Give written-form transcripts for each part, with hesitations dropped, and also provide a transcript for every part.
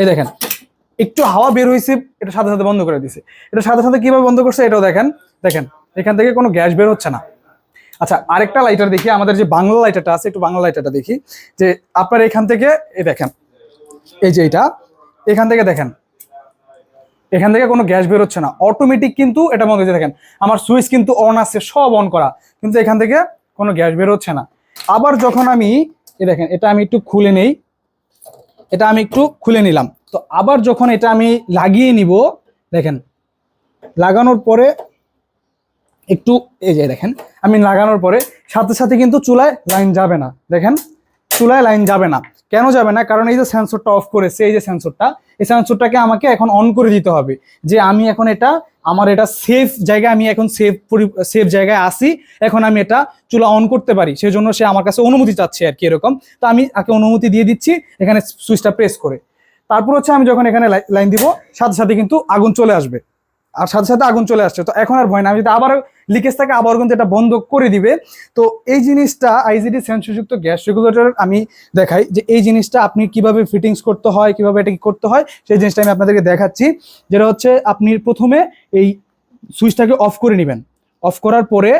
এই দেখেন একটু হাওয়া বের হয়েছে, এটা সাথে সাথে বন্ধ করে দিছে। এটা সাথে সাথে কিভাবে বন্ধ করছে এটাও দেখেন, দেখেন এখান থেকে কোনো গ্যাস বের হচ্ছে না। আচ্ছা আরেকটা লাইটার দেখি, আমাদের যে বাংলা লাইটারটা আছে, একটু বাংলা লাইটারটা দেখি যে আপনার এখান থেকে এই দেখেন, এই যে এটা এখান থেকে দেখেন, এখান থেকে কোনো গ্যাস বের হচ্ছে না, অটোমেটিক কিন্তু এটা বন্ধ হয়েছে। দেখেন আমার সুইচ কিন্তু অন আছে, সব অন করা, কিন্তু এখান থেকে কোনো গ্যাস বের হচ্ছে না। আবার যখন আমি এই দেখেন এটা আমি একটু খুলে নেই, এটা আমি একটু খুলে নিলাম, তো আবার যখন এটা আমি লাগিয়ে নিব, দেখেন লাগানোর পরে একটু এই যে দেখেন আমি লাগানোর পরে সাথে সাথে কিন্তু চুলায় লাইন যাবে না। দেখেন চুলায় লাইন যাবে না, কেন যাবে না? কারণ এই যে সেন্সরটা অফ করেছে, এই যে সেন্সরটা, এই সেন্সরটাকে আমাকে এখন অন করে দিতে হবে যে আমি এখন এটা আমার এটা সেফ জায়গায়, আমি এখন সেফ জায়গায় আসি, এখন আমি এটা চুলা অন করতে পারি। সেই জন্য সে আমার কাছে অনুমতি চাচ্ছে আর কি এরকম। তো আমি তাকে অনুমতি দিয়ে দিচ্ছি এখানে সুইচটা প্রেস করে। তারপর হচ্ছে আমি যখন এখানে লাইন দিব সাথে সাথে কিন্তু আগুন চলে আসবে, আর সাথে সাথে আগুন চলে আসছে। তো এখন আর ভয় না, আমি যদি আবার লিকেজ থাকে আবার কিন্তু এটা বন্ধ করে দিবে। তো এই জিনিসটা আইজিডি সেন্সরযুক্ত গ্যাস রেগুলেটর আমি দেখাই যে এই জিনিসটা আপনি কিভাবে ফিটিংস করতে হয়, কিভাবে এটা কি করতে হয়, সেই জিনিসটা আমি আপনাদেরকে দেখাচ্ছি। যেটা হচ্ছে আপনি প্রথমে এই সুইচটাকে অফ করে নেবেন। অফ করার পরে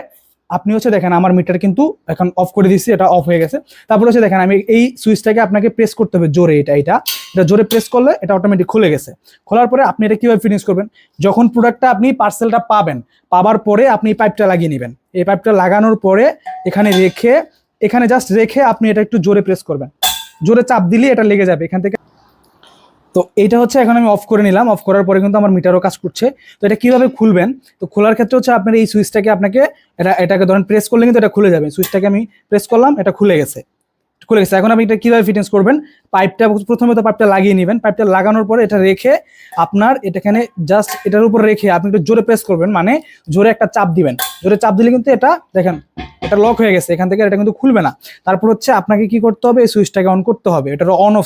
আপনি হচ্ছে দেখেন আমার মিটার কিন্তু এখন অফ করে দিচ্ছি, এটা অফ হয়ে গেছে। তারপর হচ্ছে দেখেন আমি এই সুইচটাকে আপনাকে প্রেস করতে হবে জোরে, এটা জোরে প্রেস করলে এটা অটোমেটিক খুলে গেছে। খোলার পরে আপনি এটা কিভাবে ফিনিশ করবেন, যখন প্রোডাক্টটা আপনি পার্সেলটা পাবার পরে আপনি এই পাইপটা লাগিয়ে নেবেন। এই পাইপটা লাগানোর পরে এখানে জাস্ট রেখে আপনি এটা একটু জোরে প্রেস করবেন, জোরে চাপ দিলে এটা লেগে যাবে এখান থেকে। তো এইটা হচ্ছে এখন আমি অফ করে নিলাম, অফ করার পরে কিন্তু আমার মিটারও কাজ করছে। তো এটা কিভাবে খুলবেন, তো খোলার ক্ষেত্রে হচ্ছে আপনার এই সুইচটাকে এটাকে ধরেন প্রেস করলে কিন্তু এটা খুলে যাবে। সুইচটাকে আমি প্রেস করলাম, এটা খুলে গেছে। এখন আপনি এটা কিভাবে ফিটিংস করবেন, পাইপটা প্রথমে তো পাইপটা লাগিয়ে নেবেন। পাইপটা লাগানোর পরে এটা রেখে আপনার এটাখানে জাস্ট এটার উপর রেখে আপনি একটু জোরে প্রেস করবেন, মানে জোরে একটা চাপ দিবেন। জোরে চাপ দিলে কিন্তু এটা দেখেন এটা লক হয়ে গেছে, এখান থেকে এটা কিন্তু খুলবে না। তারপর হচ্ছে আপনাকে কি করতে হবে, এই সুইচটাকে অন করতে হবে। এটার অন অফ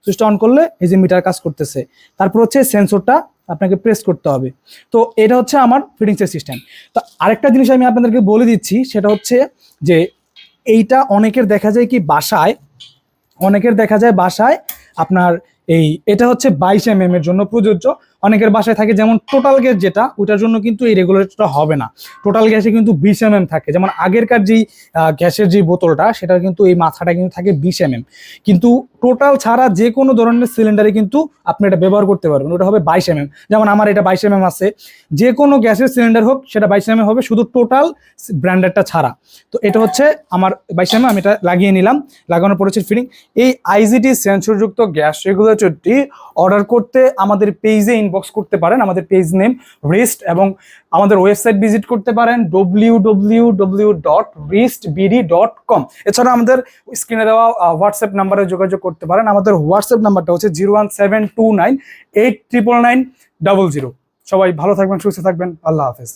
সুইচটা অন করলে এই যে মিটার কাজ করতেছে। তারপর হচ্ছে সেন্সরটা আপনাকে প্রেস করতে হবে। তো এটা হচ্ছে আমার ফিটিংসের সিস্টেম। তো আরেকটা জিনিস আমি আপনাদেরকে বলে দিচ্ছি, সেটা হচ্ছে যে এইটা অনেকের দেখা যায় বাসায় আপনার এটা হচ্ছে 22 mm এর জন্য প্রযোজ্য। অনেকের বাসায় থাকে যেমন টোটাল গ্যাস, যেটা ওটার জন্য কিন্তু এই রেগুলেটরটা হবে না। টোটাল গ্যাসে কিন্তু 20 mm থাকে, যেমন আগেরকার যেই গ্যাসের যে বোতলটা সেটা কিন্তু এই মাথাটা কিন্তু থাকে 20 mm। কিন্তু টোটাল ছাড়া যে কোনো ধরনের সিলিন্ডারে কিন্তু আপনি এটা ব্যবহার করতে পারবেন, ওটা হবে 22 mm। যেমন আমার এটা 22 mm আছে, যে কোনো গ্যাসের সিলিন্ডার হোক সেটা 22 mm হবে, শুধু টোটাল ব্র্যান্ডেডটা ছাড়া। তো এটা হচ্ছে আমার 22 mm, আমি এটা লাগিয়ে নিলাম। লাগানোর পর হচ্ছে ফিটিং। এই আইজিডি সেন্সরযুক্ত গ্যাস রেগুলেটরটি অর্ডার করতে আমাদের পেজে ইনবক্স করতে পারেন, আমাদের পেজ নেম রিস্ট, এবং আমাদের ওয়েবসাইট ভিজিট করতে পারেন www.ristbd.com। এছাড়া আমাদের স্ক্রিনে দেওয়া হোয়াটসঅ্যাপ নাম্বারে যোগাযোগ করতে পারেন। আমাদের হোয়াটসঅ্যাপ নাম্বারটা হচ্ছে 01729899900। সবাই ভালো থাকবেন, সুস্থ থাকবেন, আল্লাহ হাফেজ।